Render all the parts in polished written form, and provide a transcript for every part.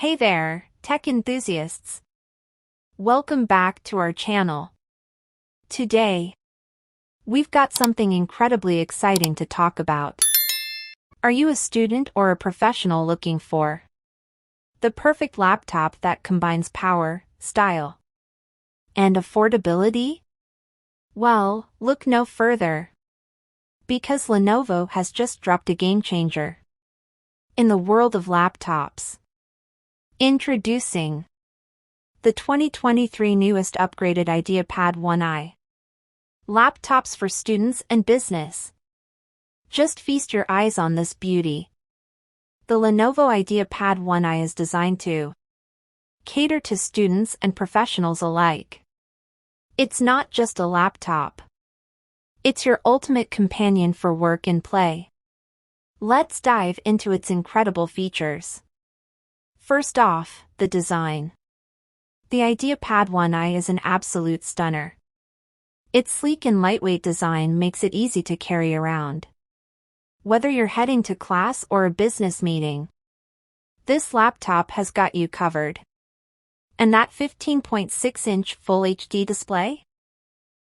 Hey there, tech enthusiasts. Welcome back to our channel. Today, we've got something incredibly exciting to talk about. Are you a student or a professional looking for the perfect laptop that combines power, style, and affordability? Well, look no further, because Lenovo has just dropped a game changer in the world of laptops. Introducing the 2023 newest upgraded IdeaPad 1i. Laptops for students and business. Just feast your eyes on this beauty. The Lenovo IdeaPad 1i is designed to cater to students and professionals alike. It's not just a laptop. It's your ultimate companion for work and play. Let's dive into its incredible features. First off, the design. The IdeaPad 1i is an absolute stunner. Its sleek and lightweight design makes it easy to carry around. Whether you're heading to class or a business meeting, this laptop has got you covered. And that 15.6-inch Full HD display?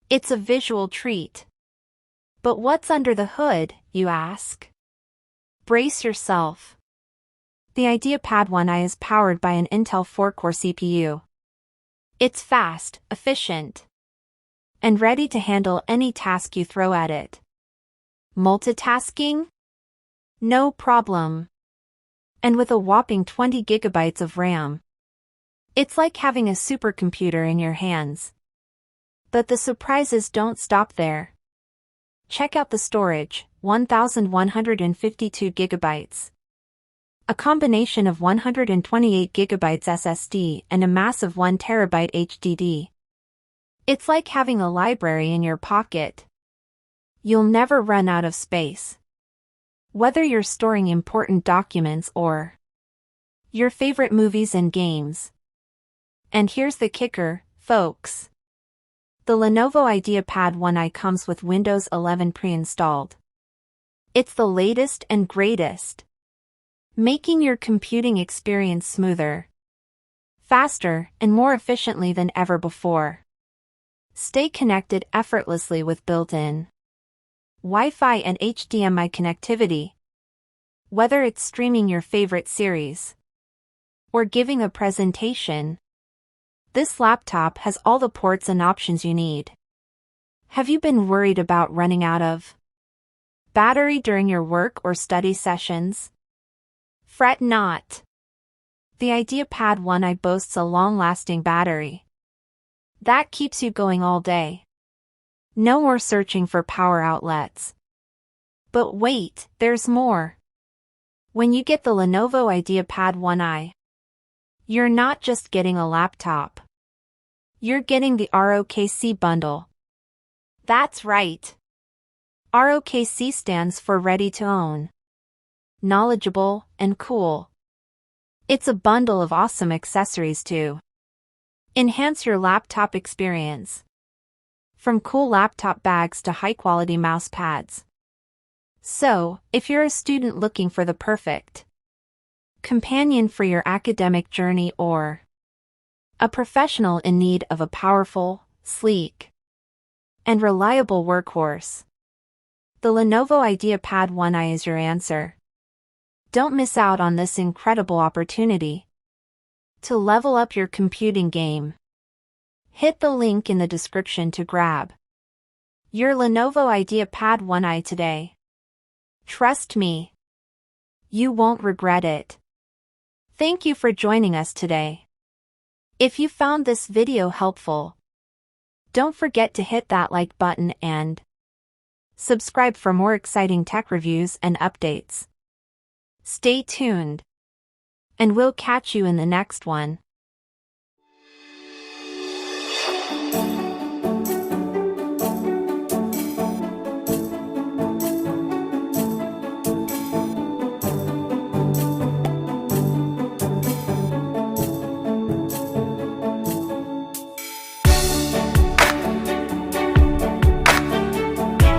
It's a visual treat. But what's under the hood, you ask? Brace yourself. The IdeaPad 1i is powered by an Intel 4-core CPU. It's fast, efficient, and ready to handle any task you throw at it. Multitasking? No problem. And with a whopping 20 gigabytes of RAM, it's like having a supercomputer in your hands. But the surprises don't stop there. Check out the storage, 1,152 gigabytes. A combination of 128 gigabytes SSD and a massive 1 terabyte HDD. It's like having a library in your pocket. You'll never run out of space. Whether you're storing important documents or your favorite movies and games. And here's the kicker, folks. The Lenovo IdeaPad 1i comes with Windows 11 pre-installed. It's the latest and greatest, making your computing experience smoother, faster, and more efficiently than ever before. Stay connected effortlessly with built-in Wi-Fi and HDMI connectivity. Whether it's streaming your favorite series or giving a presentation, this laptop has all the ports and options you need. Have you been worried about running out of battery during your work or study sessions? Fret not. The IdeaPad 1i boasts a long-lasting battery that keeps you going all day. No more searching for power outlets. But wait, there's more. When you get the Lenovo IdeaPad 1i, you're not just getting a laptop. You're getting the ROKC Bundle. That's right. ROKC stands for Ready to Own, Knowledgeable, and Cool. It's a bundle of awesome accessories to enhance your laptop experience. From cool laptop bags to high-quality mouse pads. So, if you're a student looking for the perfect companion for your academic journey or a professional in need of a powerful, sleek, and reliable workhorse, the Lenovo IdeaPad 1i is your answer. Don't miss out on this incredible opportunity to level up your computing game. Hit the link in the description to grab your Lenovo IdeaPad 1i today. Trust me, you won't regret it. Thank you for joining us today. If you found this video helpful, don't forget to hit that like button and subscribe for more exciting tech reviews and updates. Stay tuned, and we'll catch you in the next one.